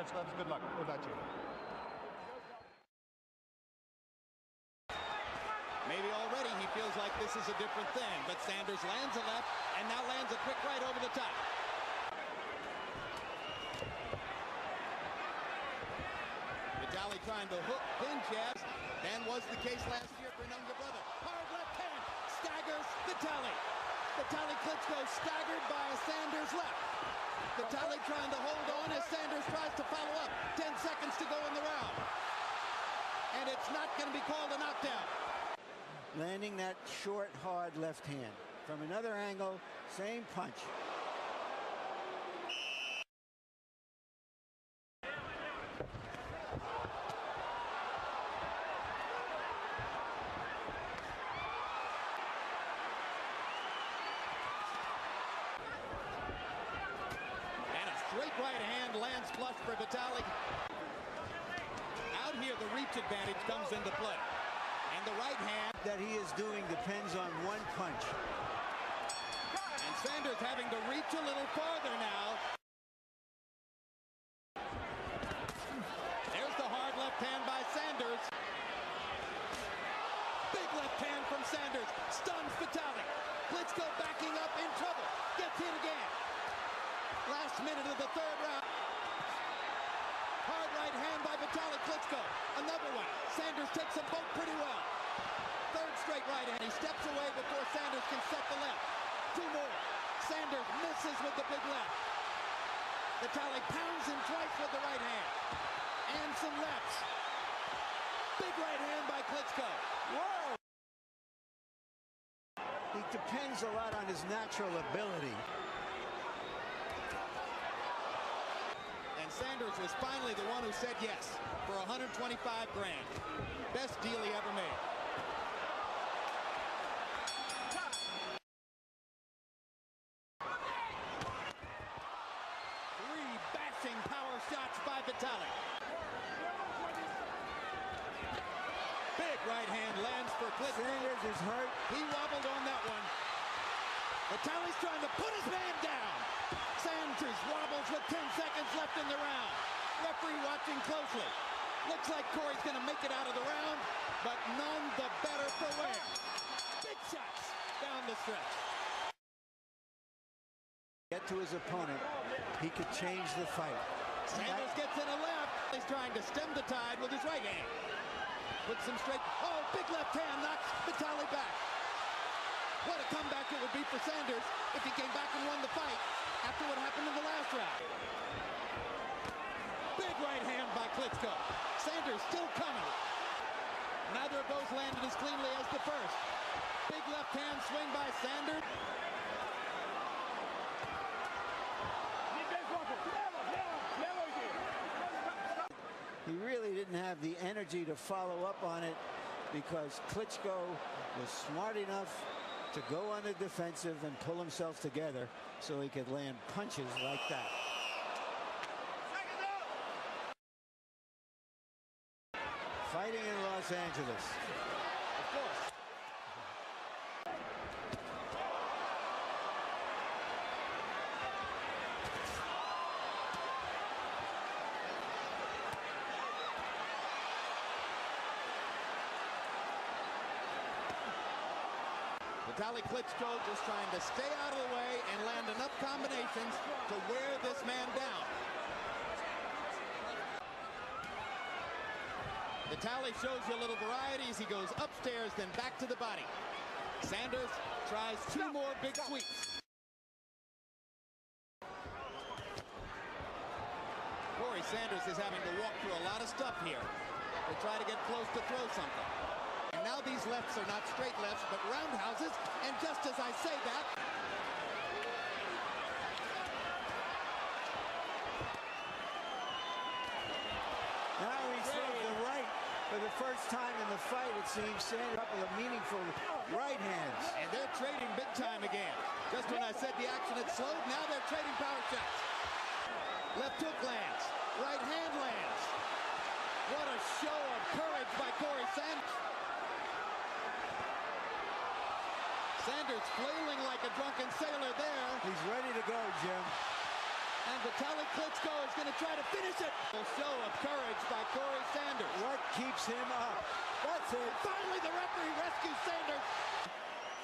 Good luck. Udачи. Maybe already he feels like this is a different thing, but Sanders lands a left and now lands a quick right over the top. Vitali trying to hook, pin jabs, and was the case last year for younger brother. Hard left hand, staggers Vitali. Vitali Klitschko staggered by Sanders left. Vitali trying to hold on as Sanders tries to follow up. 10 seconds to go in the round. And it's not going to be called a knockdown. Landing that short, hard left hand. From another angle, same punch. Straight right hand lands flush for Vitali. Out here, the reach advantage comes into play. And the right hand that he is doing depends on one punch. And Sanders having to reach a little farther now. There's the hard left hand by Sanders. Big left hand from Sanders. Stuns Vitali. Klitschko backing up in trouble. Gets hit again. Last minute of the third round. Hard right hand by Vitali Klitschko. Another one. Sanders takes them both pretty well. Third straight right hand. He steps away before Sanders can set the left. Two more. Sanders misses with the big left. Vitali pounds him twice with the right hand. And some lefts. Big right hand by Klitschko. Whoa! He depends a lot on his natural ability. Sanders was finally the one who said yes for $125 grand. Best deal he ever made. Three bashing power shots by Vitali. Big right hand lands for Klitschko. Sanders is hurt. He wobbled on that one. Vitali's trying to put his man down. Sanders wobbles with 10 seconds left in the round. Referee watching closely. Looks like Corey's going to make it out of the round, but none the better for wear. Big shots down the stretch. Get to his opponent. He could change the fight. Sanders gets in a left. He's trying to stem the tide with his right hand. Puts him straight. Oh, big left hand knocks Vitali back. What a comeback it would be for Sanders if he came back and won the fight after what happened in the last round. Big right hand by Klitschko. Sanders still coming. Neither of those landed as cleanly as the first. Big left hand swing by Sanders. He really didn't have the energy to follow up on it because Klitschko was smart enough to go on the defensive and pull himself together so he could land punches like that. Fighting in Los Angeles. Of course. Vitali Klitschko just trying to stay out of the way and land enough combinations to wear this man down. Vitali shows you a little variety as he goes upstairs, then back to the body. Sanders tries two more big sweeps. Corey Sanders is having to walk through a lot of stuff here to try to get close to throw something. And now these lefts are not straight lefts, but roundhouses. And just as I say that, now he throws the right for the first time in the fight. It seems Sanders a couple of meaningful right hands. And they're trading big time again. Just when I said the action had slowed, now they're trading power shots. Left hook lands. Right hand lands. What a show of courage by Corey Sanders. Sanders flailing like a drunken sailor there. He's ready to go, Jim. And Vitali Klitschko is going to try to finish it. A show of courage by Corey Sanders. What keeps him up? That's it. Finally, the referee rescues Sanders.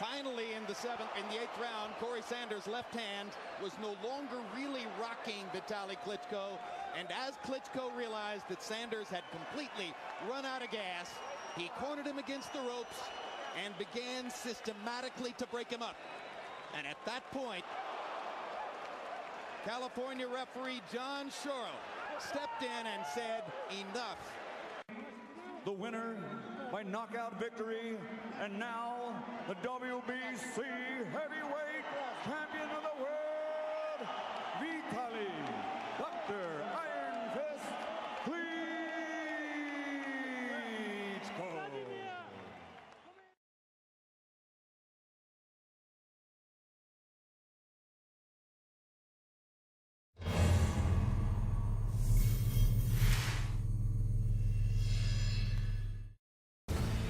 Finally, in the eighth round, Corey Sanders' left hand was no longer really rocking Vitali Klitschko. And as Klitschko realized that Sanders had completely run out of gas, he cornered him against the ropes and began systematically to break him up. And at that point, California referee John Shoro stepped in and said, enough. The winner by knockout victory, and now the WBC heavyweight champion of the world, Vitali, Dr. Iron Fist Klitschko.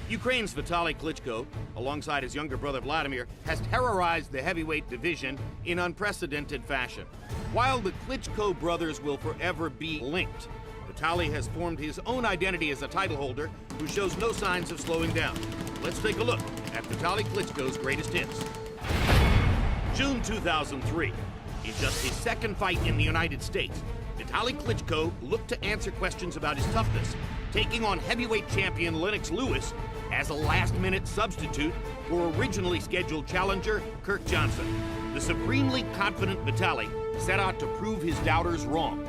Ukraine's Vitali Klitschko, alongside his younger brother Vladimir, has terrorized the heavyweight division in unprecedented fashion. While the Klitschko brothers will forever be linked, Vitali has formed his own identity as a title holder who shows no signs of slowing down. Let's take a look at Vitali Klitschko's greatest hits. June 2003. In just his second fight in the United States, Vitali Klitschko looked to answer questions about his toughness, taking on heavyweight champion Lennox Lewis as a last-minute substitute for originally scheduled challenger Kirk Johnson. The supremely confident Vitali set out to prove his doubters wrong.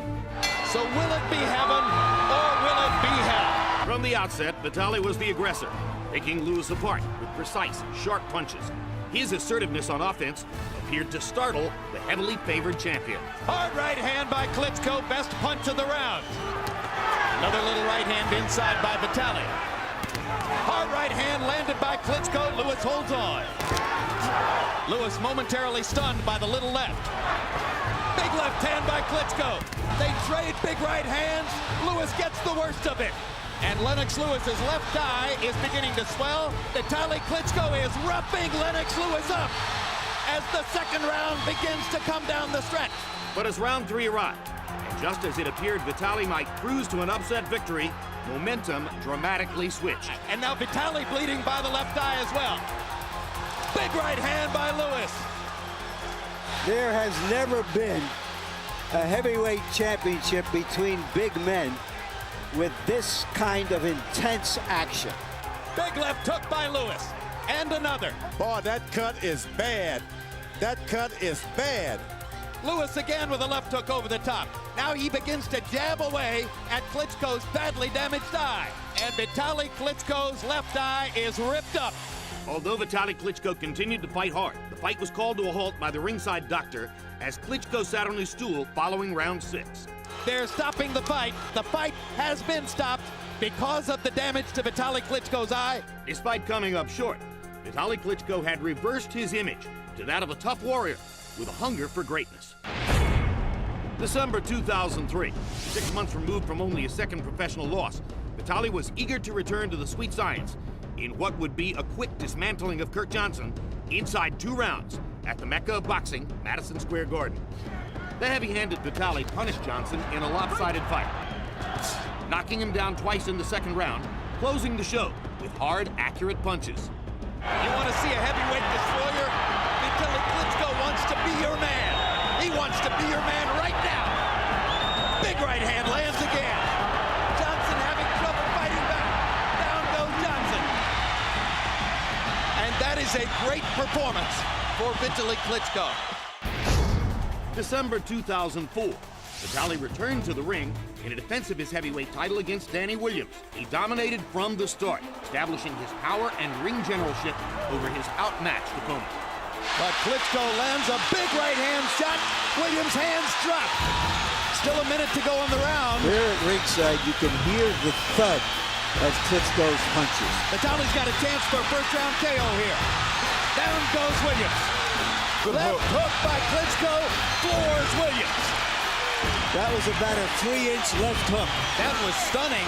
So will it be heaven or will it be hell? From the outset, Vitali was the aggressor, picking Lewis apart with precise, sharp punches. His assertiveness on offense appeared to startle the heavily favored champion. Hard right hand by Klitschko, best punch of the round. Another little right hand inside by Vitali. Hard right hand landed by Klitschko. Lewis holds on. Lewis momentarily stunned by the little left. Big left hand by Klitschko. They trade big right hands. Lewis gets the worst of it. And Lennox Lewis's left eye is beginning to swell. Vitali Klitschko is roughing Lennox Lewis up as the second round begins to come down the stretch. But as round 3 arrived, and just as it appeared Vitali might cruise to an upset victory, momentum dramatically switched. And now Vitali bleeding by the left eye as well. Big right hand by Lewis. There has never been a heavyweight championship between big men with this kind of intense action. Big left hook by Lewis. And another. Boy, that cut is bad. That cut is bad. Lewis again with a left hook over the top. Now he begins to jab away at Klitschko's badly damaged eye. And Vitali Klitschko's left eye is ripped up. Although Vitali Klitschko continued to fight hard, the fight was called to a halt by the ringside doctor as Klitschko sat on his stool following round 6. They're stopping the fight. The fight has been stopped because of the damage to Vitali Klitschko's eye. Despite coming up short, Vitali Klitschko had reversed his image to that of a tough warrior with a hunger for greatness. December 2003, 6 months removed from only his second professional loss, Vitali was eager to return to the sweet science in what would be a quick dismantling of Kirk Johnson inside 2 rounds at the Mecca of boxing, Madison Square Garden. The heavy-handed Vitali punished Johnson in a lopsided fight, knocking him down twice in the second round, closing the show with hard, accurate punches. You want to see a heavyweight destroyer? Vitali Klitschko wants to be your man. He wants to be your man right now. Big right hand lands again. Johnson having trouble fighting back. Down goes Johnson. And that is a great performance for Vitali Klitschko. December 2004, Vitali returned to the ring in a defense of his heavyweight title against Danny Williams. He dominated from the start, establishing his power and ring generalship over his outmatched opponent. But Klitschko lands a big right hand shot. Williams' hands drop. Still a minute to go in the round. Here at ringside, you can hear the thud of Klitschko's punches. Vitali's got a chance for a first round KO here. Down goes Williams. Left hook by Klitschko floors Williams. That was about a 3-inch left hook. That was stunning.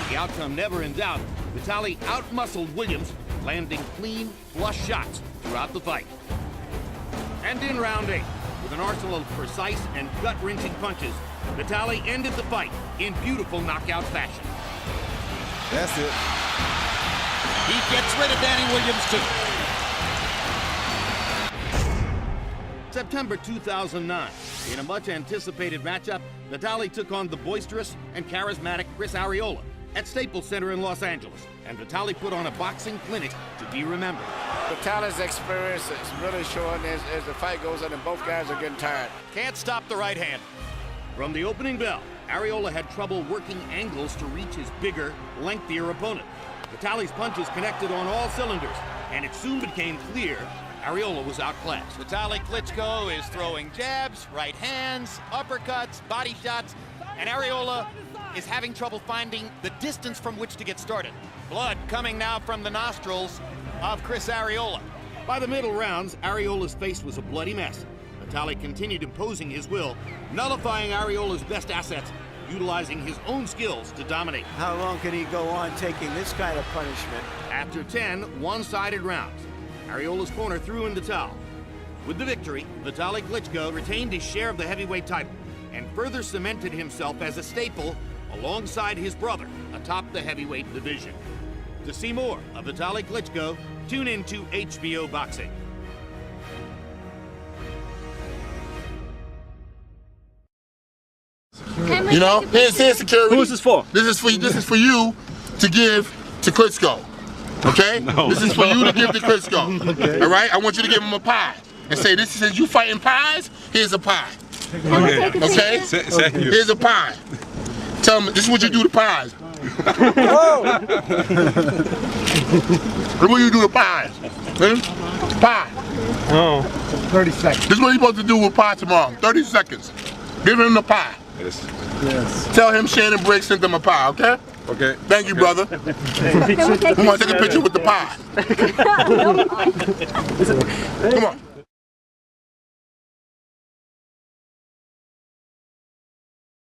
The outcome never in doubt. Vitali outmuscled Williams, landing clean, flush shots throughout the fight. And in round 8, With an arsenal of precise and gut-wrenching punches, Vitali ended the fight in beautiful knockout fashion. That's it. He gets rid of Danny Williams, too. September 2009, in a much-anticipated matchup, Vitali took on the boisterous and charismatic Chris Arreola at Staples Center in Los Angeles, and Vitali put on a boxing clinic to be remembered. Vitali's experience is really showing as the fight goes on, and both guys are getting tired. Can't stop the right hand. From the opening bell, Arreola had trouble working angles to reach his bigger, lengthier opponent. Vitali's punches connected on all cylinders, and it soon became clear Arreola was outclassed. Vitali Klitschko is throwing jabs, right hands, uppercuts, body shots, and Arreola is having trouble finding the distance from which to get started. Blood coming now from the nostrils of Chris Arreola. By the middle rounds, Arreola's face was a bloody mess. Vitali continued imposing his will, nullifying Arreola's best assets, utilizing his own skills to dominate. How long can he go on taking this kind of punishment? After 10 one-sided rounds, Arreola's corner threw in the towel. With the victory, Vitali Klitschko retained his share of the heavyweight title and further cemented himself as a staple alongside his brother atop the heavyweight division. To see more of Vitali Klitschko, tune in to HBO Boxing. You know, here's security. Who is this for? This is for you to give to Klitschko. Okay? No. This is for you to give to Klitschko. Okay. All right? I want you to give him a pie and say, "This is you fighting pies. Here's a pie." Okay. Okay? Thank you. Here's a pie. Tell him this is what you do to pies. What do you do to pies? Pie. Oh. 30 seconds. This is what you're supposed to do with pie tomorrow. 30 seconds. Give him the pie. Yes. Tell him Shannon Briggs sent him a pie, okay? Okay. Thank you, brother. Come on, take a picture with the pie. Come on.